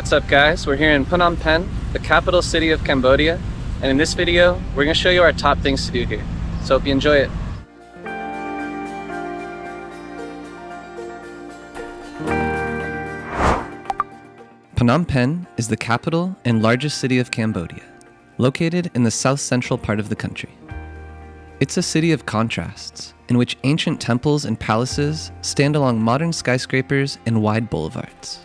What's up guys, we're here in Phnom Penh, the capital city of Cambodia, and in this video, we're going to show you our top things to do here. So hope you enjoy it. Phnom Penh is the capital and largest city of Cambodia, located in the south-central part of the country. It's a city of contrasts, in which ancient temples and palaces stand along modern skyscrapers and wide boulevards.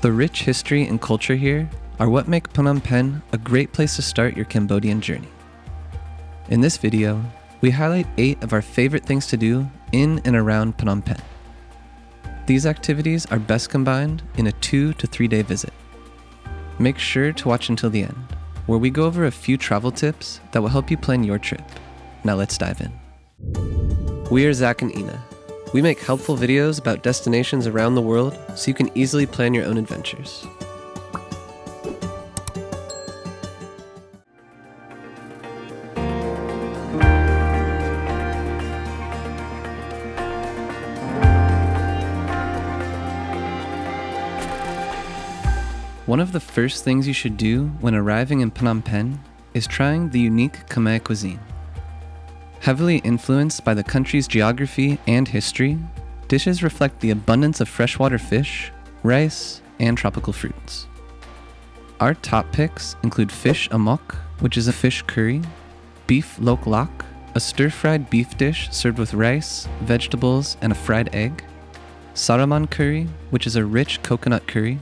The rich history and culture here are what make Phnom Penh a great place to start your Cambodian journey. In this video, we highlight 8 of our favorite things to do in and around Phnom Penh. These activities are best combined in a 2 to 3 day visit. Make sure to watch until the end, where we go over a few travel tips that will help you plan your trip. Now let's dive in. We are Zach and Ina. We make helpful videos about destinations around the world so you can easily plan your own adventures. One of the first things you should do when arriving in Phnom Penh is trying the unique Khmer cuisine. Heavily influenced by the country's geography and history, dishes reflect the abundance of freshwater fish, rice, and tropical fruits. Our top picks include fish amok, which is a fish curry, beef lok lak, a stir-fried beef dish served with rice, vegetables, and a fried egg, saraman curry, which is a rich coconut curry,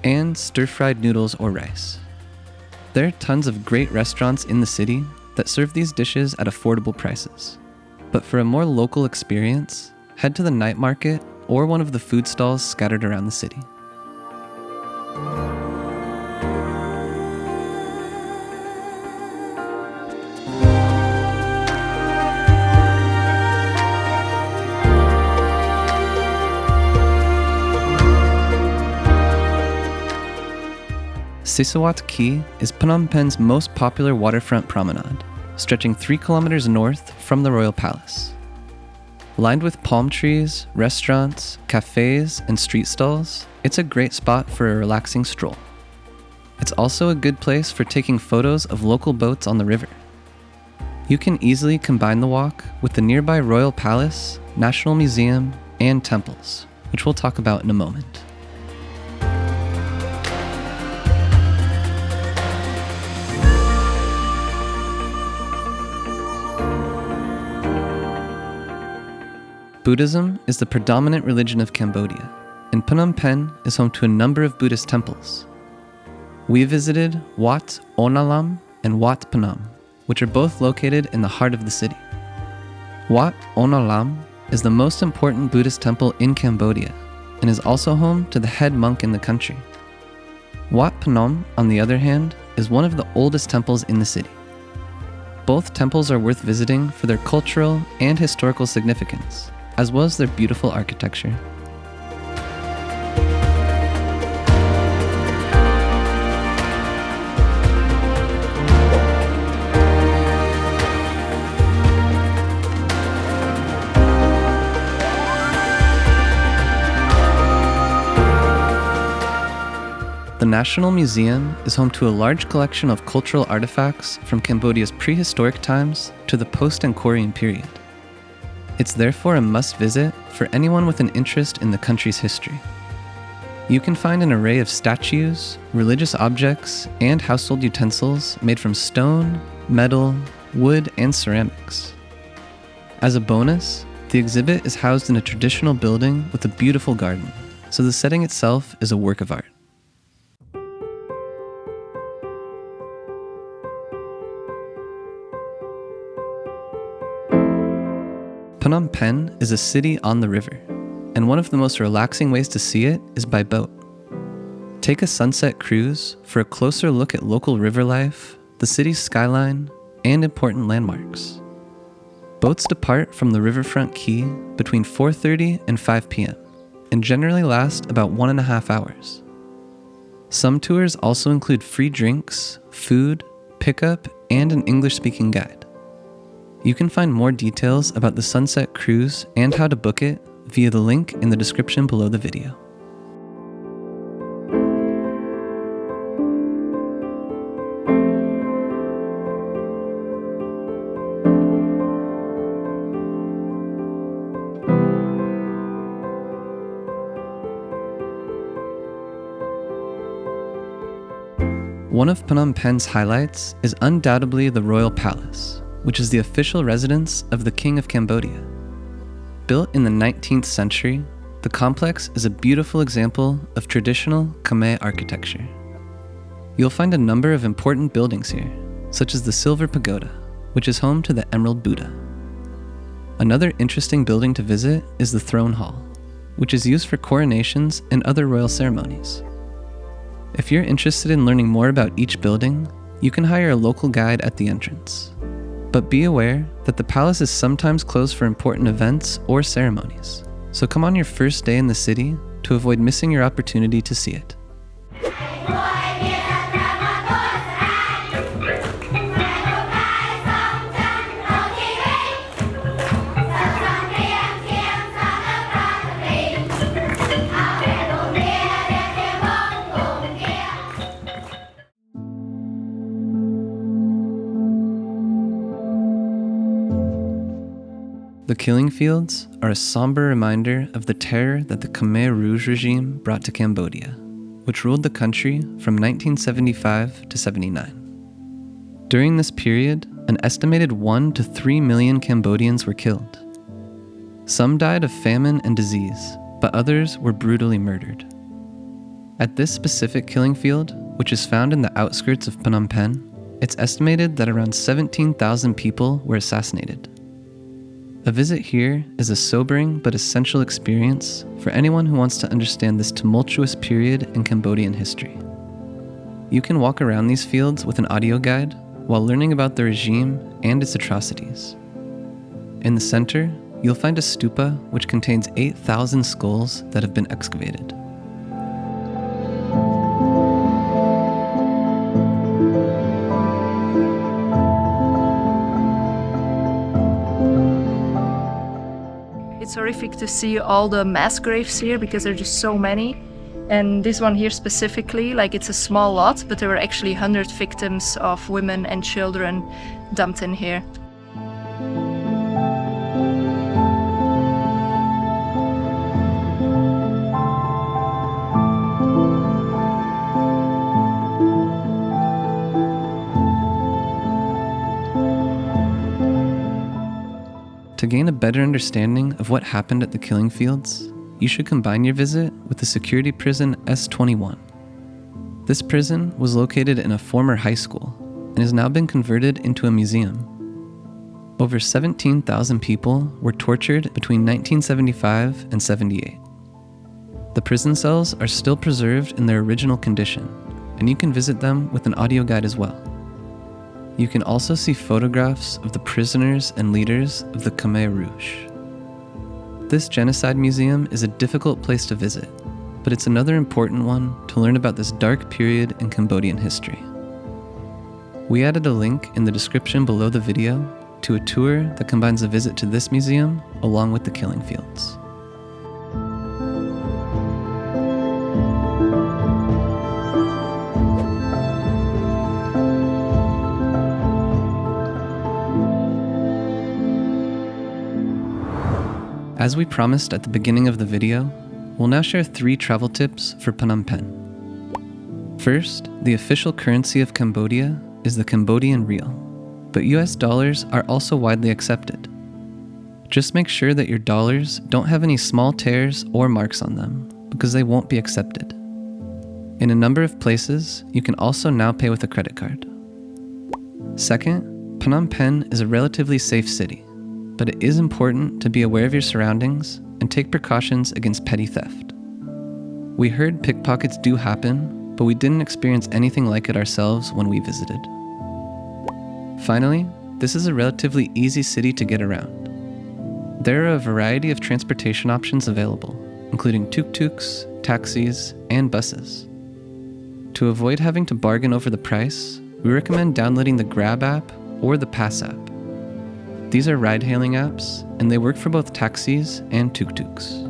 and stir-fried noodles or rice. There are tons of great restaurants in the city that serve these dishes at affordable prices. But for a more local experience, head to the night market or one of the food stalls scattered around the city. Sisowath Quay is Phnom Penh's most popular waterfront promenade, stretching 3 kilometers north from the Royal Palace. Lined with palm trees, restaurants, cafes, and street stalls, it's a great spot for a relaxing stroll. It's also a good place for taking photos of local boats on the river. You can easily combine the walk with the nearby Royal Palace, National Museum, and temples, which we'll talk about in a moment. Buddhism is the predominant religion of Cambodia, and Phnom Penh is home to a number of Buddhist temples. We visited Wat Onalam and Wat Phnom, which are both located in the heart of the city. Wat Onalam is the most important Buddhist temple in Cambodia and is also home to the head monk in the country. Wat Phnom, on the other hand, is one of the oldest temples in the city. Both temples are worth visiting for their cultural and historical significance, as well as their beautiful architecture. The National Museum is home to a large collection of cultural artifacts from Cambodia's prehistoric times to the post-Angkorian period. It's therefore a must-visit for anyone with an interest in the country's history. You can find an array of statues, religious objects, and household utensils made from stone, metal, wood, and ceramics. As a bonus, the exhibit is housed in a traditional building with a beautiful garden, so the setting itself is a work of art. Phnom Penh is a city on the river, and one of the most relaxing ways to see it is by boat. Take a sunset cruise for a closer look at local river life, the city's skyline, and important landmarks. Boats depart from the riverfront quay between 4:30 and 5 p.m. and generally last about 1.5 hours. Some tours also include free drinks, food, pickup, and an English-speaking guide. You can find more details about the Sunset Cruise and how to book it via the link in the description below the video. One of Phnom Penh's highlights is undoubtedly the Royal Palace, which is the official residence of the King of Cambodia. Built in the 19th century, the complex is a beautiful example of traditional Khmer architecture. You'll find a number of important buildings here, such as the Silver Pagoda, which is home to the Emerald Buddha. Another interesting building to visit is the Throne Hall, which is used for coronations and other royal ceremonies. If you're interested in learning more about each building, you can hire a local guide at the entrance. But be aware that the palace is sometimes closed for important events or ceremonies, so come on your first day in the city to avoid missing your opportunity to see it. The killing fields are a somber reminder of the terror that the Khmer Rouge regime brought to Cambodia, which ruled the country from 1975 to 79. During this period, an estimated 1 to 3 million Cambodians were killed. Some died of famine and disease, but others were brutally murdered. At this specific killing field, which is found in the outskirts of Phnom Penh, it's estimated that around 17,000 people were assassinated. A visit here is a sobering but essential experience for anyone who wants to understand this tumultuous period in Cambodian history. You can walk around these fields with an audio guide while learning about the regime and its atrocities. In the center, you'll find a stupa which contains 8,000 skulls that have been excavated. It's horrific to see all the mass graves here because there are just so many. And this one here specifically, like it's a small lot, but there were actually 100 victims of women and children dumped in here. To gain a better understanding of what happened at the killing fields, you should combine your visit with the security prison S21. This prison was located in a former high school and has now been converted into a museum. Over 17,000 people were tortured between 1975 and 78. The prison cells are still preserved in their original condition, and you can visit them with an audio guide as well. You can also see photographs of the prisoners and leaders of the Khmer Rouge. This genocide museum is a difficult place to visit, but it's another important one to learn about this dark period in Cambodian history. We added a link in the description below the video to a tour that combines a visit to this museum along with the killing fields. As we promised at the beginning of the video, we'll now share 3 travel tips for Phnom Penh. First, the official currency of Cambodia is the Cambodian riel, but US dollars are also widely accepted. Just make sure that your dollars don't have any small tears or marks on them, because they won't be accepted. In a number of places, you can also now pay with a credit card. Second, Phnom Penh is a relatively safe city, but it is important to be aware of your surroundings and take precautions against petty theft. We heard pickpockets do happen, but we didn't experience anything like it ourselves when we visited. Finally, this is a relatively easy city to get around. There are a variety of transportation options available, including tuk-tuks, taxis, and buses. To avoid having to bargain over the price, we recommend downloading the Grab app or the Pass app. These are ride-hailing apps, and they work for both taxis and tuk-tuks.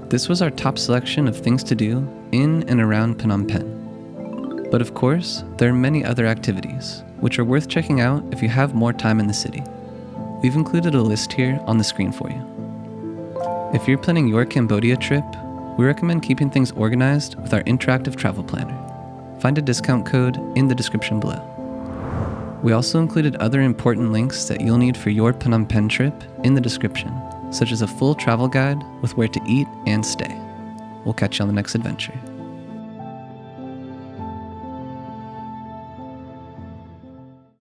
This was our top selection of things to do in and around Phnom Penh. But of course, there are many other activities, which are worth checking out if you have more time in the city. We've included a list here on the screen for you. If you're planning your Cambodia trip, we recommend keeping things organized with our interactive travel planner. Find a discount code in the description below. We also included other important links that you'll need for your Phnom Penh trip in the description, such as a full travel guide with where to eat and stay. We'll catch you on the next adventure.